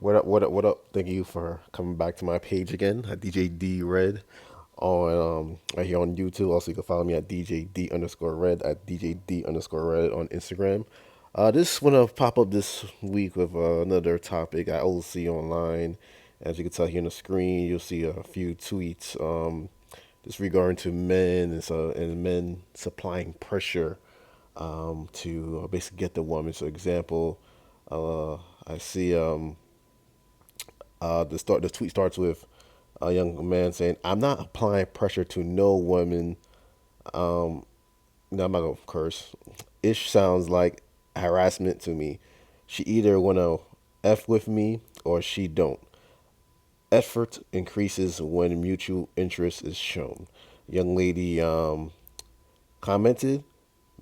What up? What up? What up? Thank you for coming back to my page again at DJ D Red on right here on YouTube. Also, you can follow me at DJ D underscore Red at DJ D underscore Red on Instagram. Just want to pop up this week with another topic I always see online. As you can tell here on the screen, you'll see a few tweets just regarding to men and men supplying pressure to basically get the woman. So, example, I see. The tweet starts with a young man saying, "I'm not applying pressure to no woman." No, I'm not gonna curse. Ish sounds like harassment to me. She either wanna f with me or she don't. Effort increases when mutual interest is shown. Young lady commented,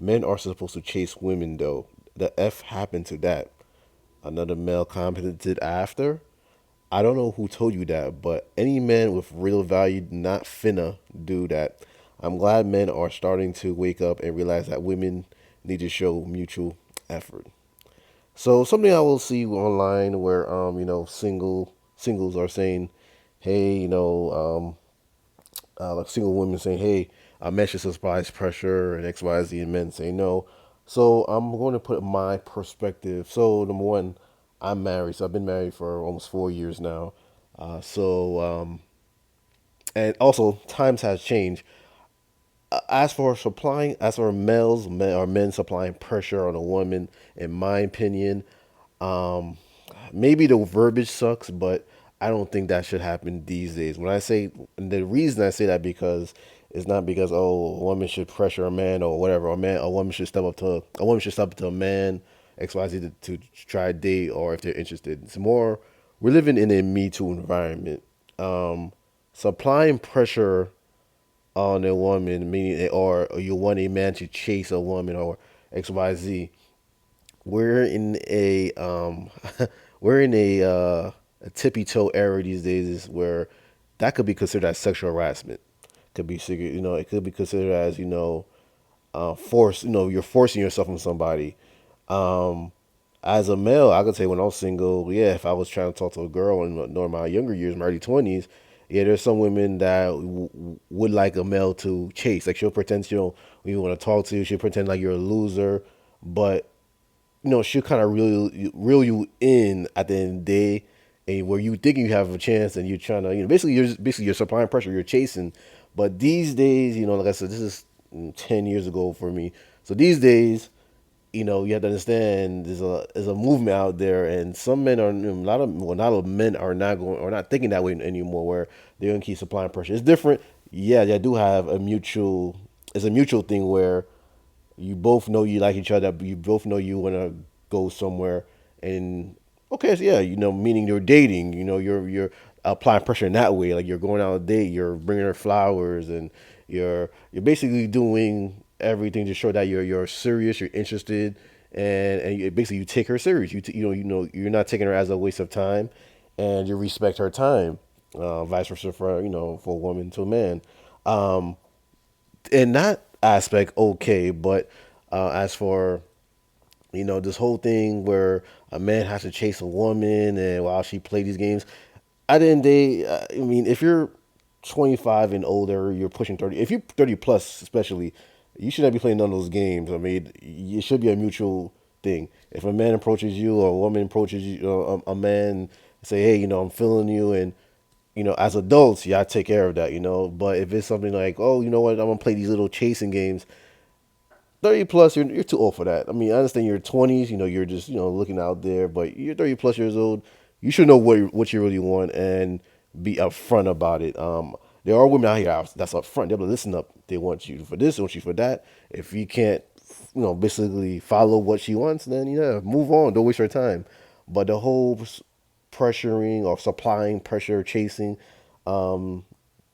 "Men are supposed to chase women though. The f happened to that." Another male commented after, "I don't know who told you that, but any man with real value not finna do that. I'm glad men are starting to wake up and realize that women need to show mutual effort." So something I will see online where singles are saying, "Hey, like single women saying, hey, men should surprise pressure and X, Y, Z, and men say no." So I'm going to put my perspective. So number one, I'm married. So I've been married for almost 4 years now. And also times has changed. As for men supplying pressure on a woman, in my opinion, maybe the verbiage sucks, but I don't think that should happen these days. When I say the reason I say that because it's not because a woman should pressure a man or whatever. A woman should step up to a woman should step up to a man X Y Z to try a date or if they're interested. It's more we're living in a Me Too environment. Supplying pressure on a woman, meaning or you want a man to chase a woman or X Y Z. We're in a we're in a tippy toe era these days where that could be considered as sexual harassment. Could be it could be considered as force. You're forcing yourself on somebody. Um, as a male, I could say when I was single, yeah, if I was trying to talk to a girl in my younger years, my early 20s, yeah, there's some women that would like a male to chase. Like she'll pretend she don't even want to talk to you. She'll pretend like you're a loser, but she'll kind of reel you in at the end of the day, and where you think you have a chance, and you're trying to, basically you're supplying pressure, you're chasing. But these days, like I said, this is 10 years ago for me. So these days, you have to understand there's a movement out there, and some men are a lot of men are not thinking that way anymore, where they're gonna keep supplying pressure. It's different. Yeah, they do have a mutual. It's a mutual thing where you both know you like each other, but you both know you want to go somewhere. And okay, so yeah, meaning you're dating. You're applying pressure in that way. Like you're going out on a date, you're bringing her flowers, and you're basically doing everything to show that you're serious, you're interested, and basically you take her serious. You're not taking her as a waste of time, and you respect her time. Vice versa for a woman to a man. Um, in that aspect, okay. But as for this whole thing where a man has to chase a woman and while she play these games, I didn't. I mean, if you're 25 and older, you're pushing 30. If you're 30 plus, especially, you should not be playing none of those games. I mean, it should be a mutual thing. If a man approaches you or a woman approaches you, a man say, "Hey, I'm feeling you," and as adults, y'all take care of that. But if it's something like, "Oh, you know what, I'm gonna play these little chasing games," 30 plus, you're too old for that. I mean, I understand your 20s, you're just, looking out there, but you're 30 plus years old. You should know what you really want and be upfront about it. There are women out here that's upfront. They'll be, listen up. They want you for this, they want you for that. If you can't, basically follow what she wants, then, yeah, move on. Don't waste your time. But the whole pressuring or supplying pressure, chasing,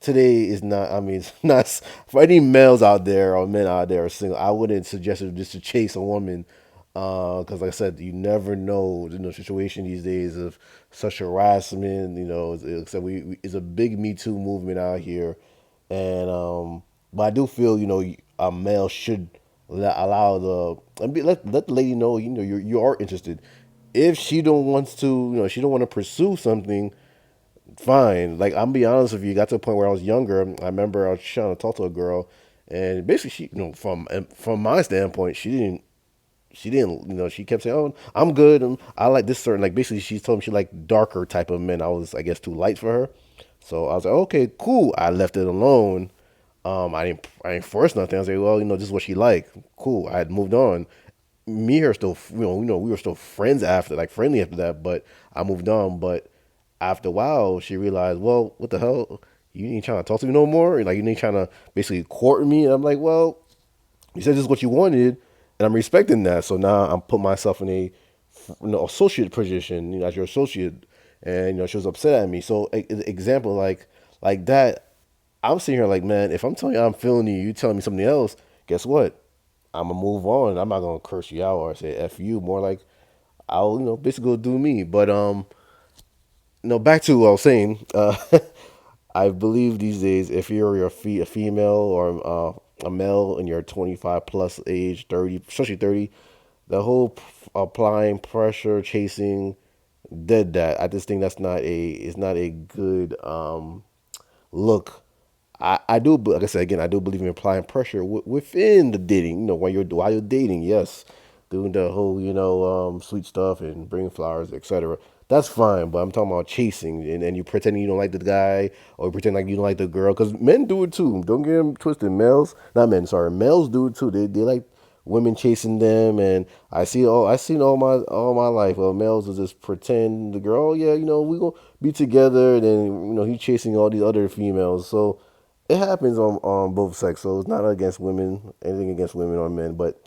today is not. I mean, it's not for any males out there or men out there or single. I wouldn't suggest it just to chase a woman, because like I said, you never know. Situation these days of such harassment. Except it's a big Me Too movement out here, and but I do feel a male should allow the and let the lady know you are interested. if she don't wants to, she don't want to pursue something, fine. Like I'm be honest with you, got to a point where I was younger. I remember I was trying to talk to a girl, and basically she, from my standpoint, she didn't, she kept saying, "Oh, I'm good, and I like this certain." Like basically, she told me she liked darker type of men. I was, I guess, too light for her. So I was like, "Okay, cool." I left it alone. I didn't force nothing. I was like, "Well, this is what she liked. Cool." I had moved on. Me and her still, we were still friends after, like friendly after that. But I moved on. But after a while, she realized, well, what the hell? You ain't trying to talk to me no more. Like you ain't trying to basically court me. And I'm like, well, you said this is what you wanted, and I'm respecting that. So now I'm putting myself in a associate position, as your associate, and she was upset at me. So example like that, I'm sitting here like, man, if I'm telling you I'm feeling you, you telling me something else, guess what? I'm gonna move on. I'm not gonna curse you out or say f you. More like I'll basically go do me. But no, back to what I was saying. I believe these days, if you're a female or a male and you're 25 plus age, 30, especially 30, the whole applying pressure, chasing, did that. I just think that's not a it's not a good look. I do, like I said again, I do believe in applying pressure within the dating. While you're dating, yes, doing the whole sweet stuff and bringing flowers, etc. That's fine, but I'm talking about chasing and you pretending you don't like the guy or you pretend like you don't like the girl because men do it too. Don't get them twisted. Males, not men, sorry, males do it too. They like women chasing them, and I seen all my life. Males will just pretend the girl, oh yeah, we gonna be together. Then he's chasing all these other females. So it happens on both sexes. So it's not against women, anything against women or men, but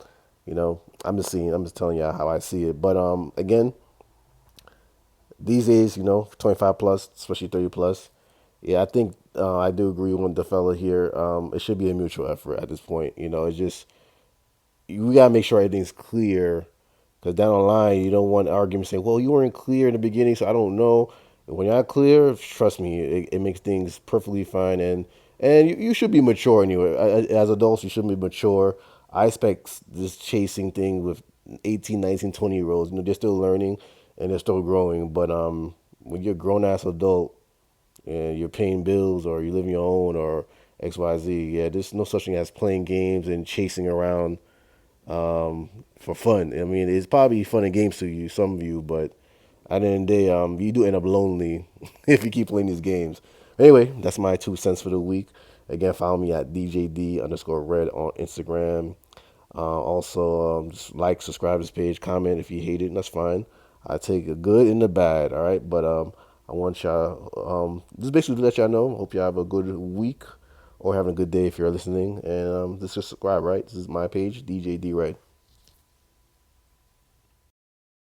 I'm just telling you how I see it. But again, these days, 25 plus, especially 30 plus, yeah, I think I do agree with the fella here. It should be a mutual effort at this point. It's just we gotta make sure everything's clear, because down the line you don't want arguments saying, "Well, you weren't clear in the beginning, so I don't know." When you're not clear, trust me, it makes things perfectly fine, and you should be mature anyway. As adults, you should be mature. I expect this chasing thing with 18, 19, 20 year olds. They're still learning and they're still growing. But when you're a grown ass adult and you're paying bills or you live on your own or XYZ, yeah, there's no such thing as playing games and chasing around for fun. I mean, it's probably fun and games to you, some of you, but at the end of the day, you do end up lonely if you keep playing these games. Anyway, that's my 2 cents for the week. Again, follow me at DJD_red on Instagram. Also, just like, subscribe to this page, comment if you hate it, that's fine. I take the good and the bad, all right? But I want y'all, just basically to let y'all know, hope y'all have a good week or having a good day if you're listening. And just subscribe, right? This is my page, DJD Red.